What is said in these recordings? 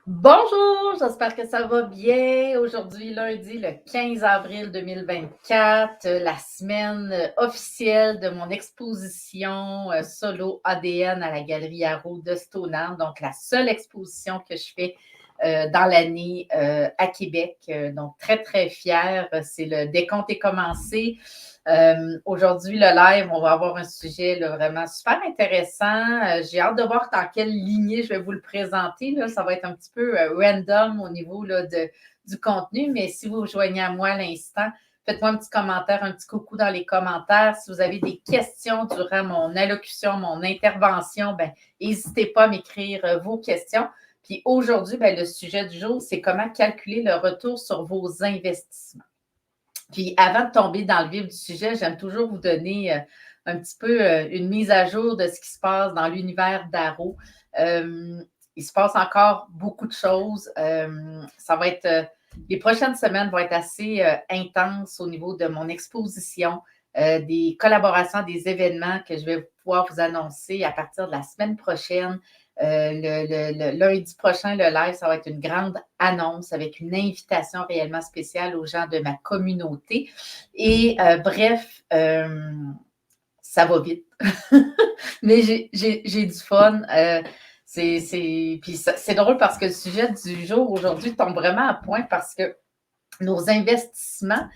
Bonjour, j'espère que ça va bien. Aujourd'hui, lundi, le 15 avril 2024, la semaine officielle de mon exposition solo ADN à la Galerie Haro de Stoneham. Donc, la seule exposition que je fais dans l'année à Québec. Donc, très, très fière. C'est le décompte est commencé. Aujourd'hui, le live, on va avoir un sujet là, vraiment super intéressant. J'ai hâte de voir dans quelle lignée je vais vous le présenter. Là. Ça va être un petit peu random au niveau là, du contenu, mais si vous vous joignez à moi à l'instant, faites-moi un petit commentaire, un petit coucou dans les commentaires. Si vous avez des questions durant mon allocution, mon intervention, ben, n'hésitez pas à m'écrire vos questions. Puis aujourd'hui, ben, le sujet du jour, c'est comment calculer le retour sur vos investissements. Puis avant de tomber dans le vif du sujet, j'aime toujours vous donner un petit peu une mise à jour de ce qui se passe dans l'univers d'Aro. Il se passe encore beaucoup de choses. Ça va être les prochaines semaines vont être assez intenses au niveau de mon exposition, des collaborations, des événements que je vais pouvoir vous annoncer à partir de la semaine prochaine. Le lundi prochain, le live, ça va être une grande annonce avec une invitation réellement spéciale aux gens de ma communauté. Et bref, ça va vite. Mais j'ai du fun. Puis c'est drôle parce que le sujet du jour aujourd'hui tombe vraiment à point parce que nos investissements,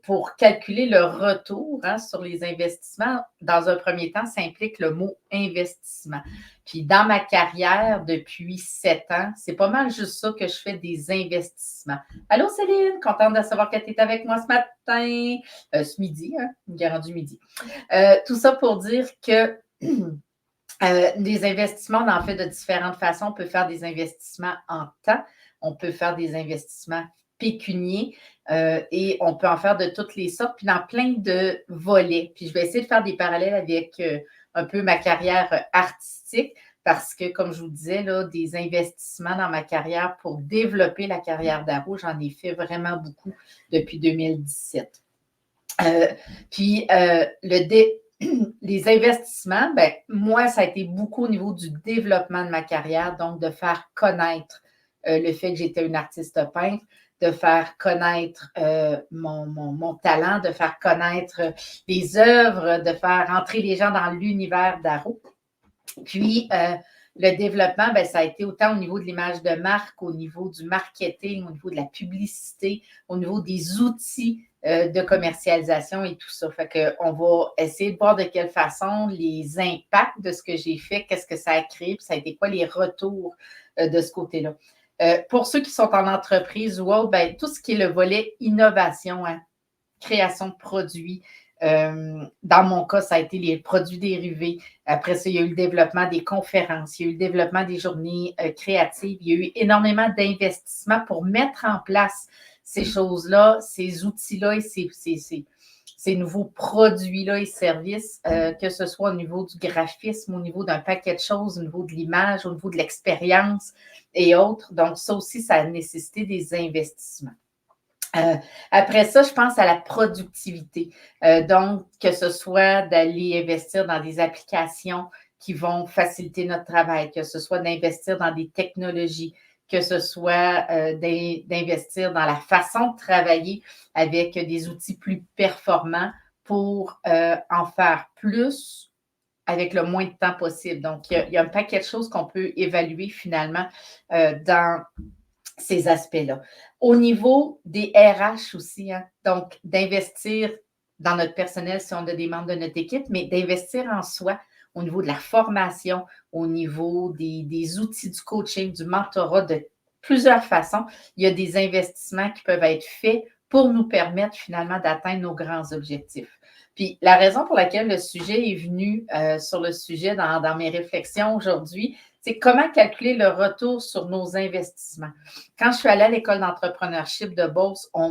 pour calculer le retour sur les investissements, dans un premier temps, ça implique le mot investissement. Puis dans ma carrière, depuis 7 ans, c'est pas mal juste ça que je fais des investissements. Allô Céline, contente de savoir que tu es avec moi ce matin, ce midi, il est rendu midi. Tout ça pour dire que des investissements, on en fait de différentes façons. On peut faire des investissements en temps, on peut faire des investissements pécuniers et on peut en faire de toutes les sortes, puis dans plein de volets. Puis je vais essayer de faire des parallèles avec un peu ma carrière artistique parce que, comme je vous disais, là, des investissements dans ma carrière pour développer la carrière d'Aro, j'en ai fait vraiment beaucoup depuis 2017. Puis les investissements, ben, moi, ça a été beaucoup au niveau du développement de ma carrière, donc de faire connaître le fait que j'étais une artiste peintre, de faire connaître mon talent, de faire connaître les œuvres, de faire entrer les gens dans l'univers d'Aro. Puis, le développement, ben, ça a été autant au niveau de l'image de marque, au niveau du marketing, au niveau de la publicité, au niveau des outils de commercialisation et tout ça. Fait qu'on va essayer de voir de quelle façon les impacts de ce que j'ai fait, qu'est-ce que ça a créé, puis ça a été quoi les retours de ce côté-là. Pour ceux qui sont en entreprise ou autre, ben, tout ce qui est le volet innovation, création de produits, dans mon cas, ça a été les produits dérivés. Après ça, il y a eu le développement des conférences, il y a eu le développement des journées créatives. Il y a eu énormément d'investissements pour mettre en place ces choses-là, ces outils-là et ces nouveaux produits-là et services, que ce soit au niveau du graphisme, au niveau d'un paquet de choses, au niveau de l'image, au niveau de l'expérience et autres. Donc, ça aussi, ça a nécessité des investissements. Après ça, je pense à la productivité. Donc, que ce soit d'aller investir dans des applications qui vont faciliter notre travail, que ce soit d'investir dans des technologies, que ce soit d'investir dans la façon de travailler avec des outils plus performants pour en faire plus avec le moins de temps possible. Donc, il y a un paquet de choses qu'on peut évaluer finalement dans ces aspects-là. Au niveau des RH aussi, donc d'investir dans notre personnel si on a des membres de notre équipe, mais d'investir en soi au niveau de la formation, au niveau des outils du coaching, du mentorat, de plusieurs façons. Il y a des investissements qui peuvent être faits pour nous permettre finalement d'atteindre nos grands objectifs. Puis la raison pour laquelle le sujet est venu sur le sujet dans mes réflexions aujourd'hui, c'est comment calculer le retour sur nos investissements. Quand je suis allée à l'école d'entrepreneurship de Beauce, on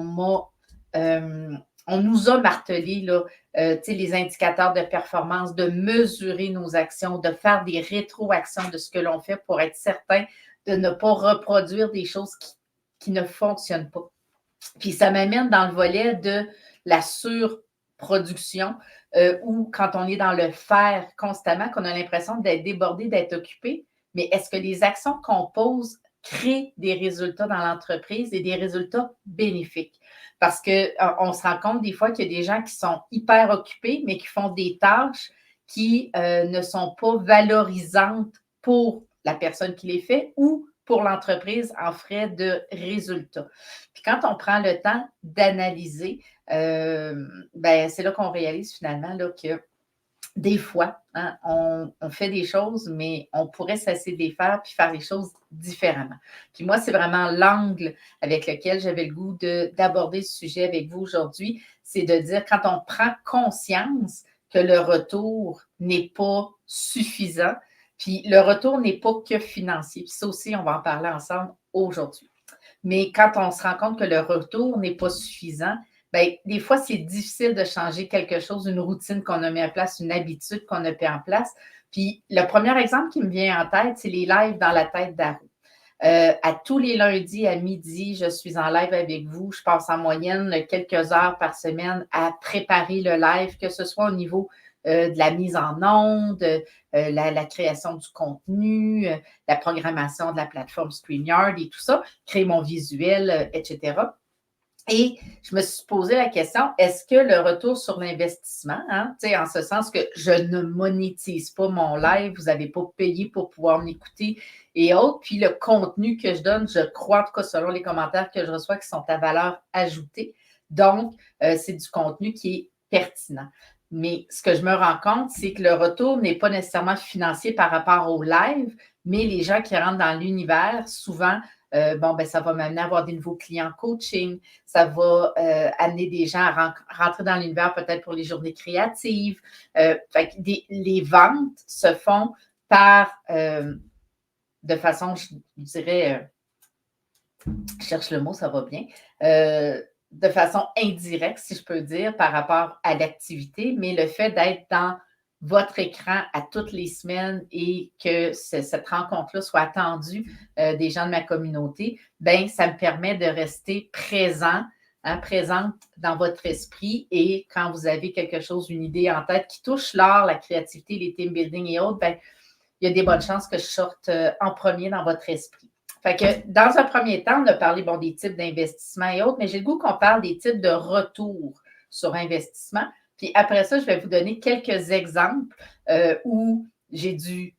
nous a martelé là, les indicateurs de performance, de mesurer nos actions, de faire des rétroactions de ce que l'on fait pour être certain de ne pas reproduire des choses qui ne fonctionnent pas. Puis ça m'amène dans le volet de la surproduction, où quand on est dans le faire constamment, qu'on a l'impression d'être débordé, d'être occupé, mais est-ce que les actions qu'on pose créent des résultats dans l'entreprise et des résultats bénéfiques? Parce qu'on se rend compte des fois qu'il y a des gens qui sont hyper occupés, mais qui font des tâches qui ne sont pas valorisantes pour la personne qui les fait ou pour l'entreprise en frais de résultats. Puis quand on prend le temps d'analyser, c'est là qu'on réalise finalement là, que des fois, hein, on fait des choses, mais on pourrait cesser de les faire puis faire les choses différemment. Puis moi, c'est vraiment l'angle avec lequel j'avais le goût d'aborder ce sujet avec vous aujourd'hui, c'est de dire quand on prend conscience que le retour n'est pas suffisant, puis le retour n'est pas que financier. Puis ça aussi, on va en parler ensemble aujourd'hui. Mais quand on se rend compte que le retour n'est pas suffisant, bien, des fois, c'est difficile de changer quelque chose, une routine qu'on a mis en place, une habitude qu'on a mis en place. Puis le premier exemple qui me vient en tête, c'est les lives dans la tête d'Aro. À tous les lundis à midi, je suis en live avec vous. Je passe en moyenne quelques heures par semaine à préparer le live, que ce soit au niveau de la mise en onde, la création du contenu, la programmation de la plateforme StreamYard et tout ça, créer mon visuel, etc. Et je me suis posé la question, est-ce que le retour sur l'investissement, hein, en ce sens que je ne monétise pas mon live, vous n'avez pas payé pour pouvoir m'écouter et autres, puis le contenu que je donne, je crois, en tout cas selon les commentaires que je reçois, qui sont à valeur ajoutée. Donc, c'est du contenu qui est pertinent. Mais ce que je me rends compte, c'est que le retour n'est pas nécessairement financier par rapport au live, mais les gens qui rentrent dans l'univers, souvent, ça va m'amener à avoir des nouveaux clients coaching, ça va amener des gens à rentrer dans l'univers peut-être pour les journées créatives. Les ventes se font de façon, je dirais, je cherche le mot, ça va bien, de façon indirecte, si je peux dire, par rapport à l'activité, mais le fait d'être dans votre écran à toutes les semaines et que cette rencontre-là soit attendue des gens de ma communauté, bien, ça me permet de rester présente dans votre esprit et quand vous avez quelque chose, une idée en tête qui touche l'art, la créativité, les team building et autres, bien, il y a des bonnes chances que je sorte en premier dans votre esprit. Fait que dans un premier temps, on a parlé des types d'investissement et autres, mais j'ai le goût qu'on parle des types de retour sur investissement. Puis après ça, je vais vous donner quelques exemples où j'ai dû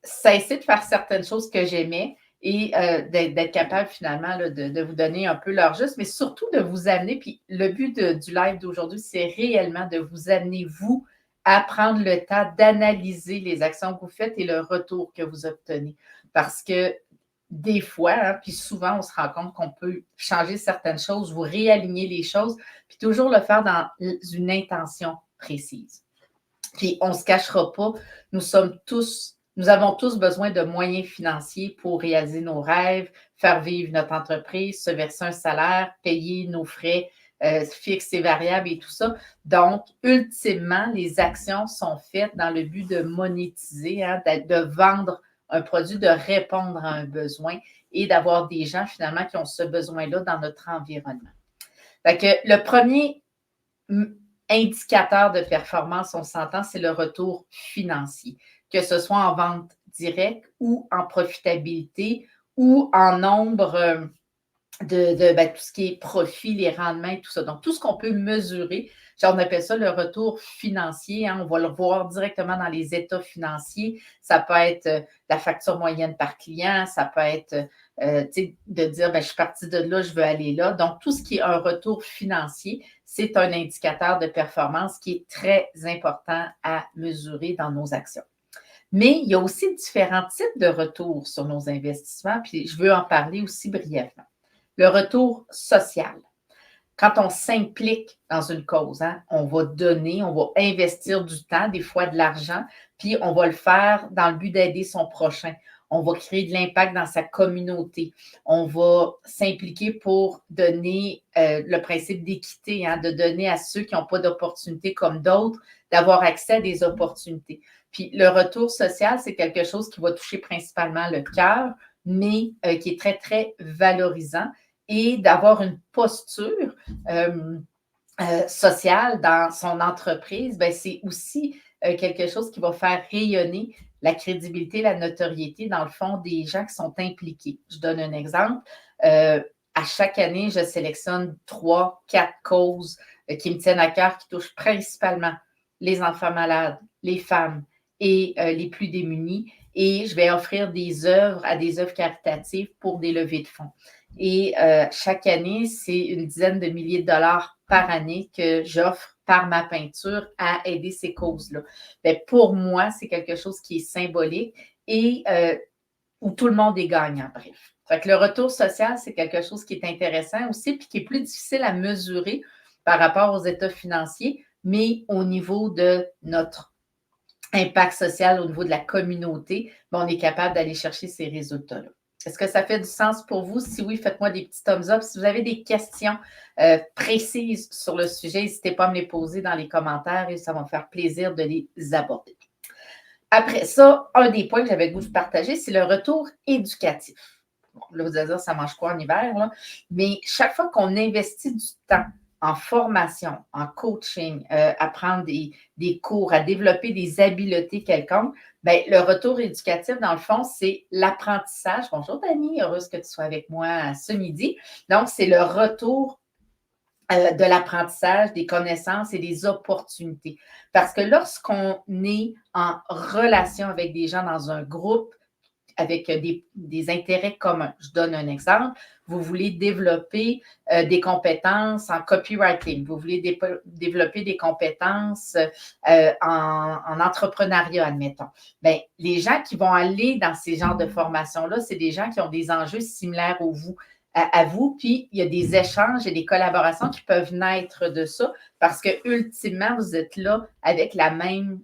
cesser de faire certaines choses que j'aimais et d'être capable finalement là, de vous donner un peu leur juste, mais surtout de vous amener. Puis le but du live d'aujourd'hui, c'est réellement de vous amener, vous, à prendre le temps d'analyser les actions que vous faites et le retour que vous obtenez. Parce que des fois, hein, puis souvent, on se rend compte qu'on peut changer certaines choses, vous réaligner les choses, puis toujours le faire dans une intention précise. Puis on ne se cachera pas, nous avons tous besoin de moyens financiers pour réaliser nos rêves, faire vivre notre entreprise, se verser un salaire, payer nos frais fixes et variables et tout ça. Donc, ultimement, les actions sont faites dans le but de monétiser, hein, de vendre un produit, de répondre à un besoin et d'avoir des gens finalement qui ont ce besoin-là dans notre environnement. Fait que le premier indicateur de performance, on s'entend, c'est le retour financier, que ce soit en vente directe ou en profitabilité ou en nombre de tout ce qui est profit, les rendements et tout ça. Donc, tout ce qu'on peut mesurer, on appelle ça le retour financier. Hein, on va le voir directement dans les états financiers. Ça peut être la facture moyenne par client, ça peut être de dire, je suis partie de là, je veux aller là. Donc, tout ce qui est un retour financier, c'est un indicateur de performance qui est très important à mesurer dans nos actions. Mais il y a aussi différents types de retours sur nos investissements, puis je veux en parler aussi brièvement. Le retour social. Quand on s'implique dans une cause, hein, on va donner, on va investir du temps, des fois de l'argent, puis on va le faire dans le but d'aider son prochain. On va créer de l'impact dans sa communauté. On va s'impliquer pour donner le principe d'équité, hein, de donner à ceux qui n'ont pas d'opportunités comme d'autres, d'avoir accès à des opportunités. Puis le retour social, c'est quelque chose qui va toucher principalement le cœur, mais qui est très, très valorisant et d'avoir une posture sociale dans son entreprise, c'est aussi quelque chose qui va faire rayonner la crédibilité, la notoriété, dans le fond, des gens qui sont impliqués. Je donne un exemple. À chaque année, je sélectionne 3, 4 causes qui me tiennent à cœur, qui touchent principalement les enfants malades, les femmes et les plus démunis. Et je vais offrir des œuvres à des œuvres caritatives pour des levées de fonds. Et chaque année, c'est une dizaine de milliers de dollars par année que j'offre par ma peinture à aider ces causes-là. Bien, pour moi, c'est quelque chose qui est symbolique et où tout le monde est gagnant, bref. Fait que le retour social, c'est quelque chose qui est intéressant aussi, puis qui est plus difficile à mesurer par rapport aux états financiers, mais au niveau de notre impact social, au niveau de la communauté, on est capable d'aller chercher ces résultats-là. Est-ce que ça fait du sens pour vous? Si oui, faites-moi des petits thumbs up. Si vous avez des questions précises sur le sujet, n'hésitez pas à me les poser dans les commentaires et ça va me faire plaisir de les aborder. Après ça, un des points que j'avais le goût de partager, c'est le retour éducatif. Bon, là, vous allez dire, ça mange quoi en hiver? Là? Mais chaque fois qu'on investit du temps en formation, en coaching, à prendre des cours, à développer des habiletés quelconques, bien, le retour éducatif, dans le fond, c'est l'apprentissage. Bonjour, Dani, heureuse que tu sois avec moi ce midi. Donc, c'est le retour de l'apprentissage, des connaissances et des opportunités. Parce que lorsqu'on est en relation avec des gens dans un groupe, avec des intérêts communs. Je donne un exemple. Vous voulez développer des compétences en copywriting. Vous voulez développer des compétences en entrepreneuriat, admettons. Bien, les gens qui vont aller dans ces genres de formations-là, c'est des gens qui ont des enjeux similaires à vous, puis il y a des échanges et des collaborations qui peuvent naître de ça parce que ultimement, vous êtes là avec la même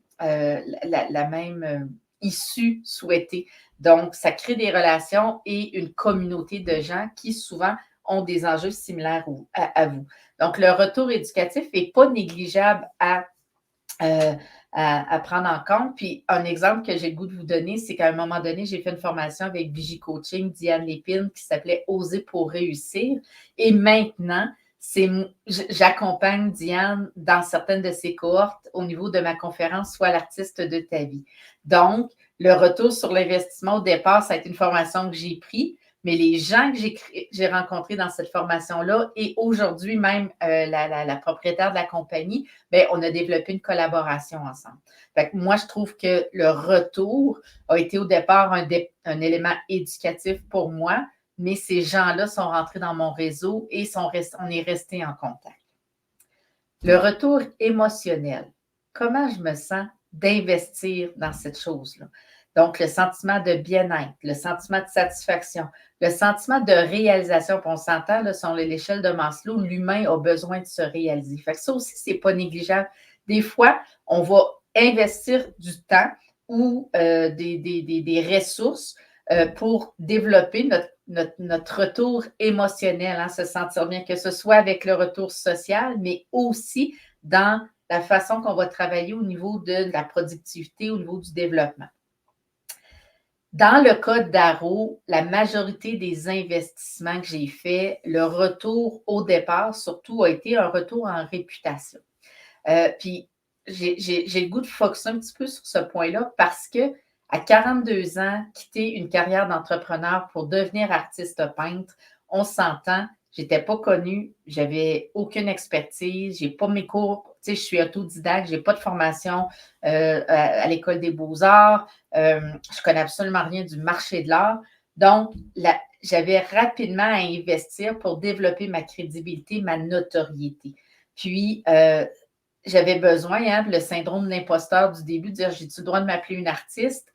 issue souhaitée. Donc, ça crée des relations et une communauté de gens qui souvent ont des enjeux similaires à vous. Donc, le retour éducatif n'est pas négligeable à prendre en compte. Puis, un exemple que j'ai le goût de vous donner, c'est qu'à un moment donné, j'ai fait une formation avec Vigie Coaching, Diane Lépine, qui s'appelait Oser pour réussir. Et maintenant, j'accompagne Diane dans certaines de ses cohortes au niveau de ma conférence Sois l'artiste de ta vie. Donc, le retour sur l'investissement au départ, ça a été une formation que j'ai prise, mais les gens que j'ai rencontrés dans cette formation-là et aujourd'hui même la propriétaire de la compagnie, bien, on a développé une collaboration ensemble. Fait que moi, je trouve que le retour a été au départ un élément éducatif pour moi, mais ces gens-là sont rentrés dans mon réseau et on est resté en contact. Le retour émotionnel. Comment je me sens d'investir dans cette chose-là? Donc, le sentiment de bien-être, le sentiment de satisfaction, le sentiment de réalisation. Puis on s'entend, là, sur l'échelle de Maslow, l'humain a besoin de se réaliser. Fait que ça aussi, ce n'est pas négligeable. Des fois, on va investir du temps ou des ressources pour développer notre retour émotionnel, hein, se sentir bien, que ce soit avec le retour social, mais aussi dans la façon qu'on va travailler au niveau de la productivité, au niveau du développement. Dans le cas d'Aro, la majorité des investissements que j'ai faits, le retour au départ, surtout, a été un retour en réputation. Puis, j'ai le goût de focuser un petit peu sur ce point-là parce que à 42 ans, quitter une carrière d'entrepreneur pour devenir artiste peintre, on s'entend, je n'étais pas connue, j'avais aucune expertise, j'ai pas mes cours, tu sais, je suis autodidacte, j'ai pas de formation à l'École des beaux-arts, je connais absolument rien du marché de l'art. Donc, j'avais rapidement à investir pour développer ma crédibilité, ma notoriété. Puis, j'avais besoin, hein, le syndrome de l'imposteur du début, de dire j'ai-tu le droit de m'appeler une artiste?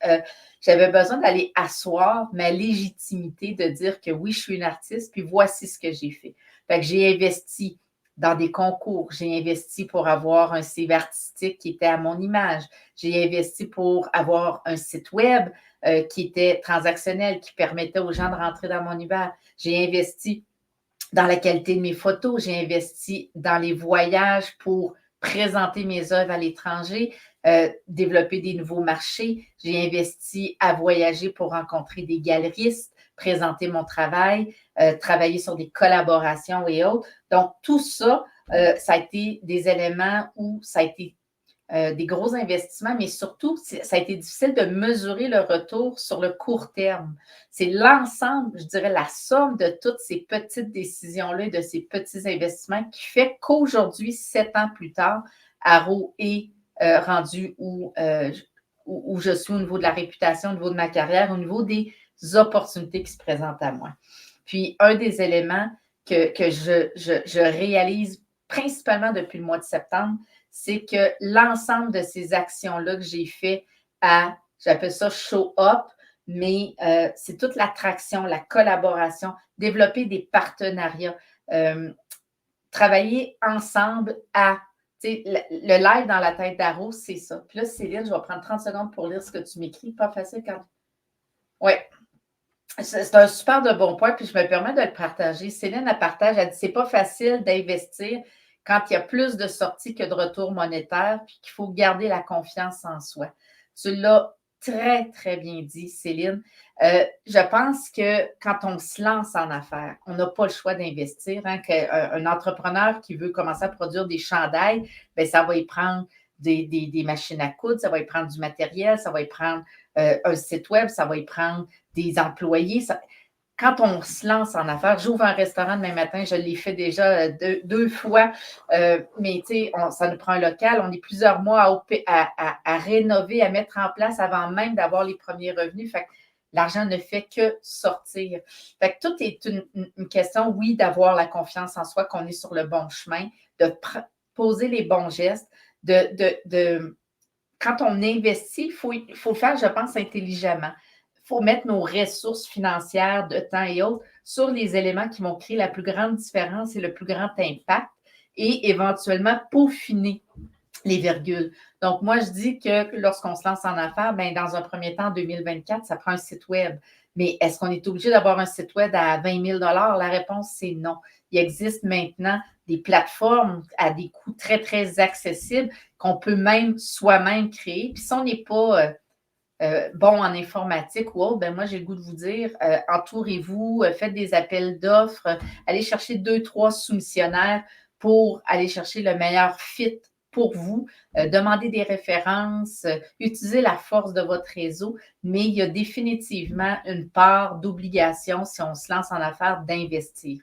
J'avais besoin d'aller asseoir ma légitimité de dire que oui, je suis une artiste, puis voici ce que j'ai fait. Fait que j'ai investi dans des concours, j'ai investi pour avoir un CV artistique qui était à mon image, j'ai investi pour avoir un site web qui était transactionnel, qui permettait aux gens de rentrer dans mon univers. J'ai investi dans la qualité de mes photos, j'ai investi dans les voyages pour présenter mes œuvres à l'étranger, développer des nouveaux marchés. J'ai investi à voyager pour rencontrer des galeristes, présenter mon travail, travailler sur des collaborations et autres. Donc, tout ça, ça a été des éléments où ça a été des gros investissements, mais surtout, ça a été difficile de mesurer le retour sur le court terme. C'est l'ensemble, je dirais, la somme de toutes ces petites décisions-là et de ces petits investissements qui fait qu'aujourd'hui, 7 ans plus tard, Arrow est rendu où je suis au niveau de la réputation, au niveau de ma carrière, au niveau des opportunités qui se présentent à moi. Puis, un des éléments que je réalise principalement depuis le mois de septembre, c'est que l'ensemble de ces actions-là que j'ai fait j'appelle ça show up, mais c'est toute l'attraction, la collaboration, développer des partenariats, travailler ensemble le live dans la tête d'Arrow, c'est ça. Puis là, Céline, je vais prendre 30 secondes pour lire ce que tu m'écris. Pas facile quand. Oui. C'est un super de bon point, puis je me permets de le partager. Céline, elle partage, elle dit c'est pas facile d'investir quand il y a plus de sorties que de retours monétaires, puis qu'il faut garder la confiance en soi. Tu l'as très, très bien dit, Céline. Je pense que quand on se lance en affaires, on n'a pas le choix d'investir. Hein, un entrepreneur qui veut commencer à produire des chandails, bien, ça va y prendre des machines à coudre, ça va y prendre du matériel, ça va y prendre un site web, ça va y prendre des employés. Quand on se lance en affaires, j'ouvre un restaurant demain matin, je l'ai fait déjà deux fois, mais ça nous prend un local. On est plusieurs mois à rénover, à mettre en place avant même d'avoir les premiers revenus. Fait que l'argent ne fait que sortir. Fait que tout est une question, oui, d'avoir la confiance en soi, qu'on est sur le bon chemin, de poser les bons gestes, quand on investit, il faut le faire, je pense, intelligemment. Il faut mettre nos ressources financières de temps et autres sur les éléments qui vont créer la plus grande différence et le plus grand impact et éventuellement peaufiner les virgules. Donc, moi, je dis que lorsqu'on se lance en affaires, bien, dans un premier temps, en 2024, ça prend un site web. Mais est-ce qu'on est obligé d'avoir un site web à 20 000 La réponse, c'est non. Il existe maintenant des plateformes à des coûts très, très accessibles qu'on peut même soi-même créer. Puis si on n'est pas bon en informatique ou autre, ben moi, j'ai le goût de vous dire, entourez-vous, faites des appels d'offres, allez chercher 2, 3 soumissionnaires pour aller chercher le meilleur fit pour vous, demandez des références, utilisez la force de votre réseau, mais il y a définitivement une part d'obligation si on se lance en affaires d'investir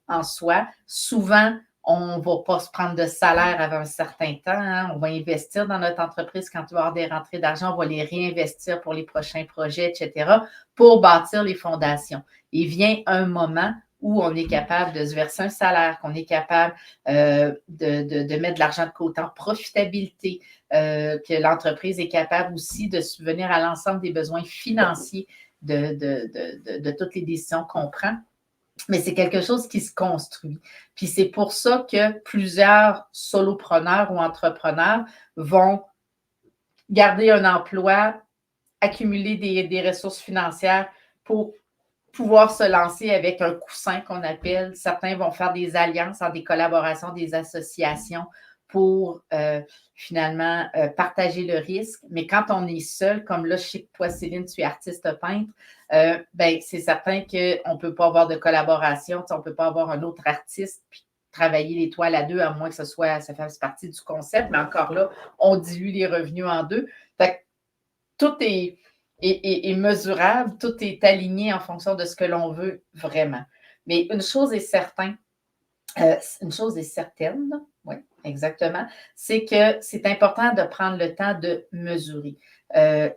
en soi. Souvent, on ne va pas se prendre de salaire avant un certain temps. Hein. On va investir dans notre entreprise quand il va y avoir des rentrées d'argent. On va les réinvestir pour les prochains projets, etc., pour bâtir les fondations. Il vient un moment où on est capable de se verser un salaire, qu'on est capable de mettre de l'argent de côté en profitabilité, que l'entreprise est capable aussi de subvenir à l'ensemble des besoins financiers de toutes les décisions qu'on prend. Mais c'est quelque chose qui se construit. Puis c'est pour ça que plusieurs solopreneurs ou entrepreneurs vont garder un emploi, accumuler des ressources financières pour pouvoir se lancer avec un coussin qu'on appelle. Certains vont faire des alliances, des collaborations, des associations pour finalement partager le risque. Mais quand on est seul, comme là, je sais que toi, Céline, tu es artiste peintre, ben, c'est certain qu'on ne peut pas avoir de collaboration, on ne peut pas avoir un autre artiste puis travailler les toiles à deux, à moins que ça fasse partie du concept, mais encore là, on dilue les revenus en deux. Fait que tout est mesurable, tout est aligné en fonction de ce que l'on veut vraiment. Mais une chose est certaine, oui, exactement, c'est que c'est important de prendre le temps de mesurer.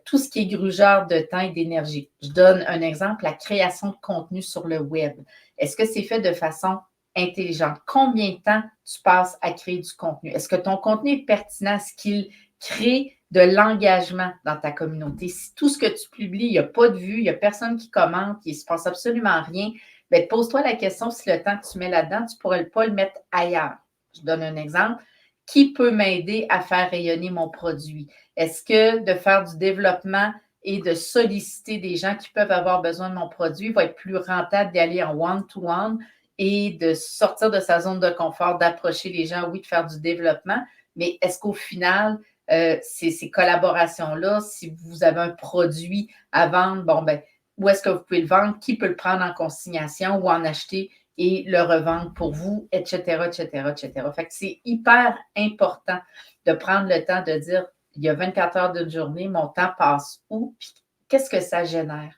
Tout ce qui est grugeur de temps et d'énergie. Je donne un exemple, la création de contenu sur le web. Est-ce que c'est fait de façon intelligente? Combien de temps tu passes à créer du contenu? Est-ce que ton contenu est pertinent? Est-ce qu'il crée de l'engagement dans ta communauté? Si tout ce que tu publies, il n'y a pas de vues, il n'y a personne qui commente, il ne se passe absolument rien, bien, pose-toi la question si le temps que tu mets là-dedans, tu ne pourrais pas le mettre ailleurs. Je donne un exemple. Qui peut m'aider à faire rayonner mon produit? Est-ce que de faire du développement et de solliciter des gens qui peuvent avoir besoin de mon produit va être plus rentable d'aller en one-to-one et de sortir de sa zone de confort, d'approcher les gens, oui, de faire du développement, mais est-ce qu'au final, ces collaborations-là, si vous avez un produit à vendre, bon, ben, où est-ce que vous pouvez le vendre? Qui peut le prendre en consignation ou en acheter et le revendre pour vous, etc., etc., etc. Fait que c'est hyper important de prendre le temps de dire, il y a 24 heures d'une journée, mon temps passe où? Puis qu'est-ce que ça génère?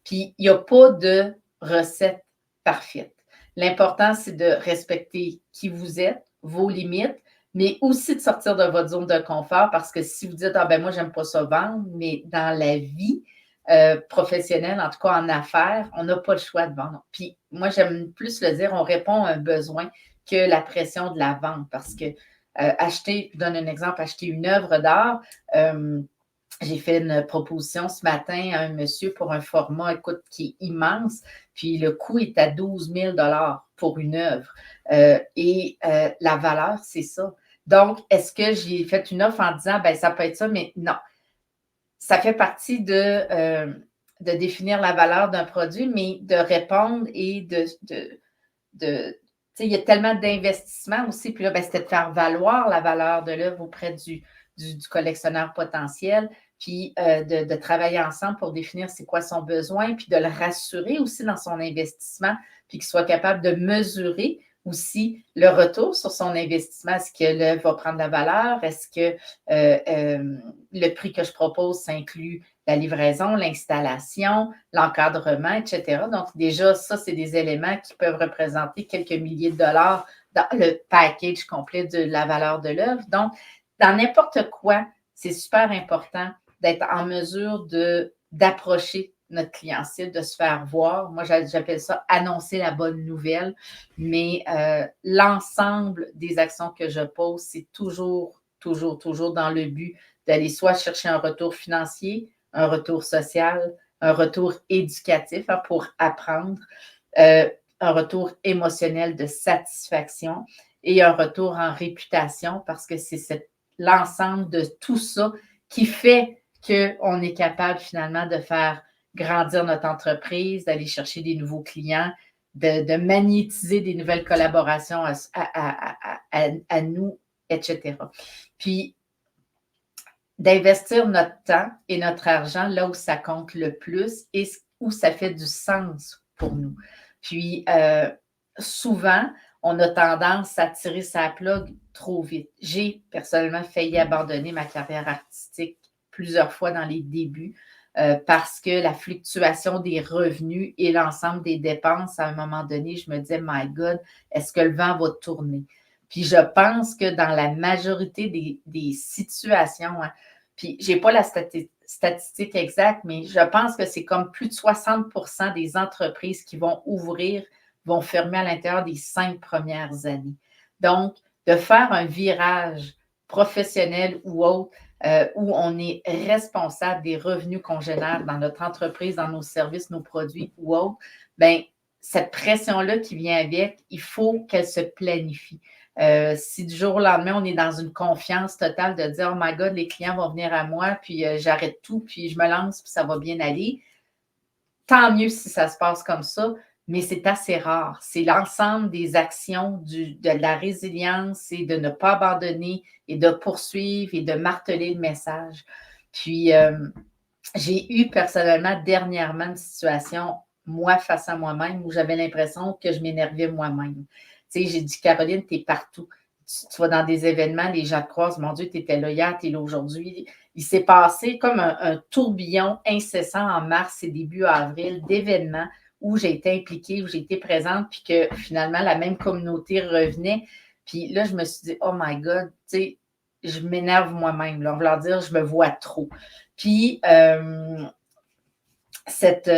Puis il n'y a pas de recette parfaite. L'important, c'est de respecter qui vous êtes, vos limites, mais aussi de sortir de votre zone de confort parce que si vous dites, ah ben moi, j'aime pas ça vendre, mais dans la vie professionnelle, en tout cas en affaires, on n'a pas le choix de vendre. Puis moi, j'aime plus le dire, on répond à un besoin que la pression de la vente parce que je donne un exemple, acheter une œuvre d'art, j'ai fait une proposition ce matin à un monsieur pour un format, écoute, qui est immense, puis le coût est à 12 000 pour une œuvre. La valeur, c'est ça. Donc, est-ce que j'ai fait une offre en disant, ben ça peut être ça, mais non. Ça fait partie de définir la valeur d'un produit, mais de répondre et il y a tellement d'investissements aussi. Puis là, ben, c'était de faire valoir la valeur de l'œuvre auprès du collectionneur potentiel, puis de travailler ensemble pour définir c'est quoi son besoin, puis de le rassurer aussi dans son investissement, puis qu'il soit capable de mesurer aussi le retour sur son investissement. Est-ce que l'œuvre va prendre de la valeur? Est-ce que le prix que je propose, ça inclut la livraison, l'installation, l'encadrement, etc. Donc, déjà, ça, c'est des éléments qui peuvent représenter quelques milliers de dollars dans le package complet de la valeur de l'œuvre. Donc, dans n'importe quoi, c'est super important d'être en mesure d'approcher notre client cible, de se faire voir. Moi, j'appelle ça annoncer la bonne nouvelle, mais l'ensemble des actions que je pose, c'est toujours dans le but d'aller soit chercher un retour financier, un retour social, un retour éducatif pour apprendre, un retour émotionnel de satisfaction et un retour en réputation parce que c'est l'ensemble de tout ça qui fait qu'on est capable finalement de faire grandir notre entreprise, d'aller chercher des nouveaux clients, de magnétiser des nouvelles collaborations à nous, etc. Puis, d'investir notre temps et notre argent là où ça compte le plus et où ça fait du sens pour nous. Puis, souvent, on a tendance à tirer sa plug trop vite. J'ai personnellement failli abandonner ma carrière artistique plusieurs fois dans les débuts parce que la fluctuation des revenus et l'ensemble des dépenses, à un moment donné, je me disais, my God, est-ce que le vent va tourner? Puis je pense que dans la majorité des situations, hein, puis je n'ai pas la statistique exacte, mais je pense que c'est comme plus de 60% des entreprises qui vont ouvrir vont fermer à l'intérieur des 5 premières années. Donc, de faire un virage professionnel ou autre, où on est responsable des revenus qu'on génère dans notre entreprise, dans nos services, nos produits ou autres, bien, cette pression-là qui vient avec, il faut qu'elle se planifie. Si du jour au lendemain, on est dans une confiance totale de dire, oh my God, les clients vont venir à moi, puis j'arrête tout, puis je me lance, puis ça va bien aller. Tant mieux si ça se passe comme ça, mais c'est assez rare. C'est l'ensemble des actions de la résilience et de ne pas abandonner et de poursuivre et de marteler le message. Puis, j'ai eu personnellement dernièrement une situation, moi, face à moi-même, où j'avais l'impression que je m'énervais moi-même. Tu sais, j'ai dit, Caroline, tu es partout. Tu vas dans des événements, les gens te croisent, mon Dieu, tu étais là hier, tu es là aujourd'hui. Il s'est passé comme un tourbillon incessant en mars et début avril d'événements où j'ai été impliquée, où j'ai été présente, puis que finalement, la même communauté revenait. Puis là, je me suis dit, oh my God, tu sais, je m'énerve moi-même. Là, on va leur dire, je me vois trop. Puis, cette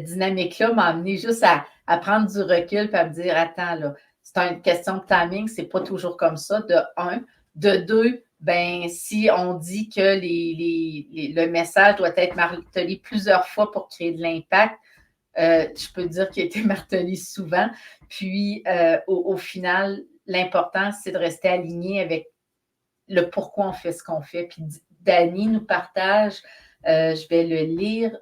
dynamique-là m'a amené juste à prendre du recul et à me dire, attends, là, c'est une question de timing, c'est pas toujours comme ça, de un. De deux, ben, si on dit que le message doit être martelé plusieurs fois pour créer de l'impact, je peux dire qu'il a été martelé souvent. Puis, au final, l'important, c'est de rester aligné avec le pourquoi on fait ce qu'on fait. Puis, Dani nous partage, je vais le lire.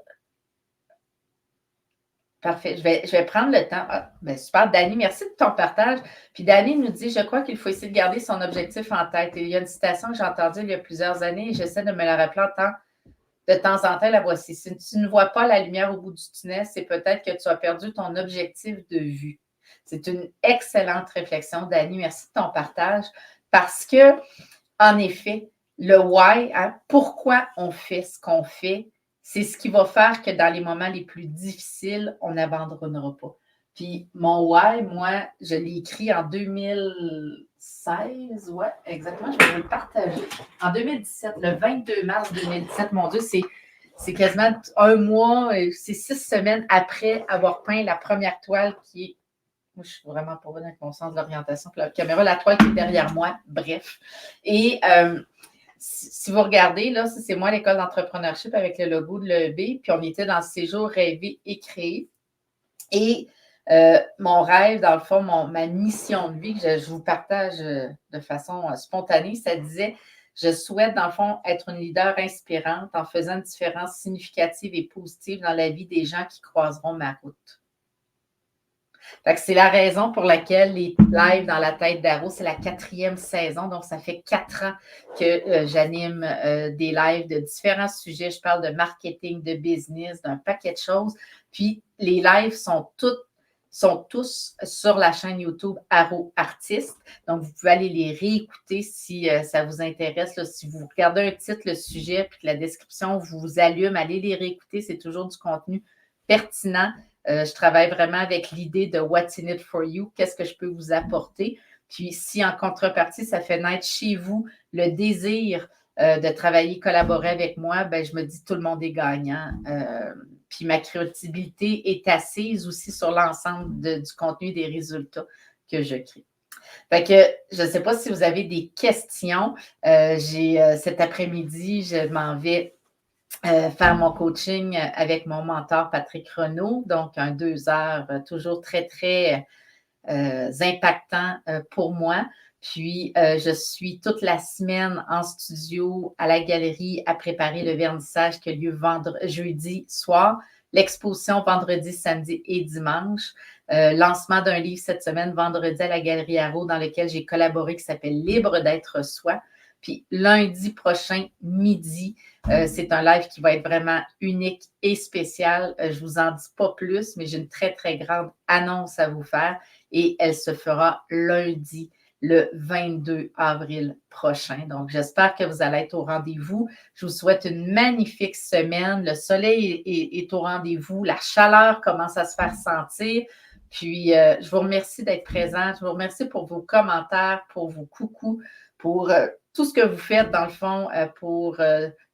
Parfait. Je vais prendre le temps. Ah, ben super. Dani, merci de ton partage. Puis Dani nous dit, je crois qu'il faut essayer de garder son objectif en tête. Et il y a une citation que j'ai entendue il y a plusieurs années et j'essaie de me la rappeler de temps en temps. La voici. Si tu ne vois pas la lumière au bout du tunnel, c'est peut-être que tu as perdu ton objectif de vue. C'est une excellente réflexion, Dani. Merci de ton partage parce que en effet, le why, hein, pourquoi on fait ce qu'on fait, c'est ce qui va faire que dans les moments les plus difficiles, on n'abandonnera pas. Puis mon why, moi, je l'ai écrit en 2016, ouais, exactement, je vais vous le partager. En 2017, le 22 mars 2017, mon Dieu, c'est quasiment un mois, c'est 6 semaines après avoir peint la première toile qui est. Moi, je suis vraiment pas bonne avec mon sens de l'orientation. Puis la caméra, la toile qui est derrière moi, bref. Et si vous regardez, là, c'est moi l'école d'entrepreneurship avec le logo de l'EEB, puis on était dans le séjour rêver et créer. Et mon rêve, dans le fond, ma mission de vie que je vous partage de façon spontanée, ça disait, je souhaite, dans le fond, être une leader inspirante en faisant une différence significative et positive dans la vie des gens qui croiseront ma route. Fait que c'est la raison pour laquelle les lives dans la tête d'Aro, c'est la 4e saison. Donc, ça fait 4 ans que j'anime des lives de différents sujets. Je parle de marketing, de business, d'un paquet de choses. Puis, les lives sont tous sur la chaîne YouTube Aro Artiste. Donc, vous pouvez aller les réécouter si ça vous intéresse. Là, si vous regardez un titre, le sujet, puis que la description vous allume, allez les réécouter. C'est toujours du contenu pertinent. Je travaille vraiment avec l'idée de what's in it for you, qu'est-ce que je peux vous apporter. Puis si en contrepartie, ça fait naître chez vous le désir de travailler, collaborer avec moi, ben, je me dis tout le monde est gagnant. Puis ma créativité est assise aussi sur l'ensemble du contenu des résultats que je crée. Fait que je ne sais pas si vous avez des questions. Cet après-midi, je m'en vais faire mon coaching avec mon mentor Patrick Renaud, donc un 2 heures toujours très, très impactant pour moi. Puis, je suis toute la semaine en studio à la galerie à préparer le vernissage qui a lieu jeudi soir, l'exposition vendredi, samedi et dimanche. Lancement d'un livre cette semaine, vendredi à la Galerie Aro, dans lequel j'ai collaboré, qui s'appelle Libre d'être soi. Puis lundi prochain, midi, c'est un live qui va être vraiment unique et spécial. Je ne vous en dis pas plus, mais j'ai une très, très grande annonce à vous faire et elle se fera lundi, le 22 avril prochain. Donc, j'espère que vous allez être au rendez-vous. Je vous souhaite une magnifique semaine. Le soleil est au rendez-vous. La chaleur commence à se faire sentir. Puis, je vous remercie d'être présent. Je vous remercie pour vos commentaires, pour vos coucous, pour tout ce que vous faites, dans le fond, pour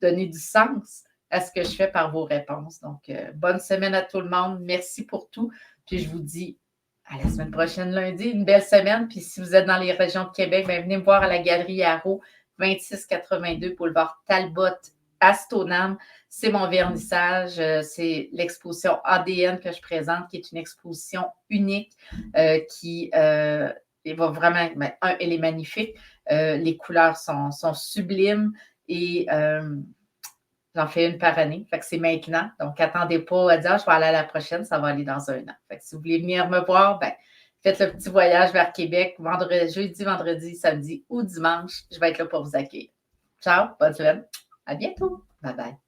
donner du sens à ce que je fais par vos réponses. Donc, bonne semaine à tout le monde. Merci pour tout. Puis, je vous dis à la semaine prochaine, lundi. Une belle semaine. Puis, si vous êtes dans les régions de Québec, bien, venez me voir à la Galerie Aro, 2682 boulevard Talbot, à Stoneham. C'est mon vernissage. C'est l'exposition ADN que je présente, qui est une exposition unique qui va vraiment, elle est magnifique. Les couleurs sont sublimes et j'en fais une par année. Fait que c'est maintenant. Donc, attendez pas à dire je vais aller à la prochaine, ça va aller dans un an. Fait que si vous voulez venir me voir, ben, faites le petit voyage vers Québec, jeudi, vendredi, samedi ou dimanche. Je vais être là pour vous accueillir. Ciao, bonne semaine. À bientôt. Bye bye.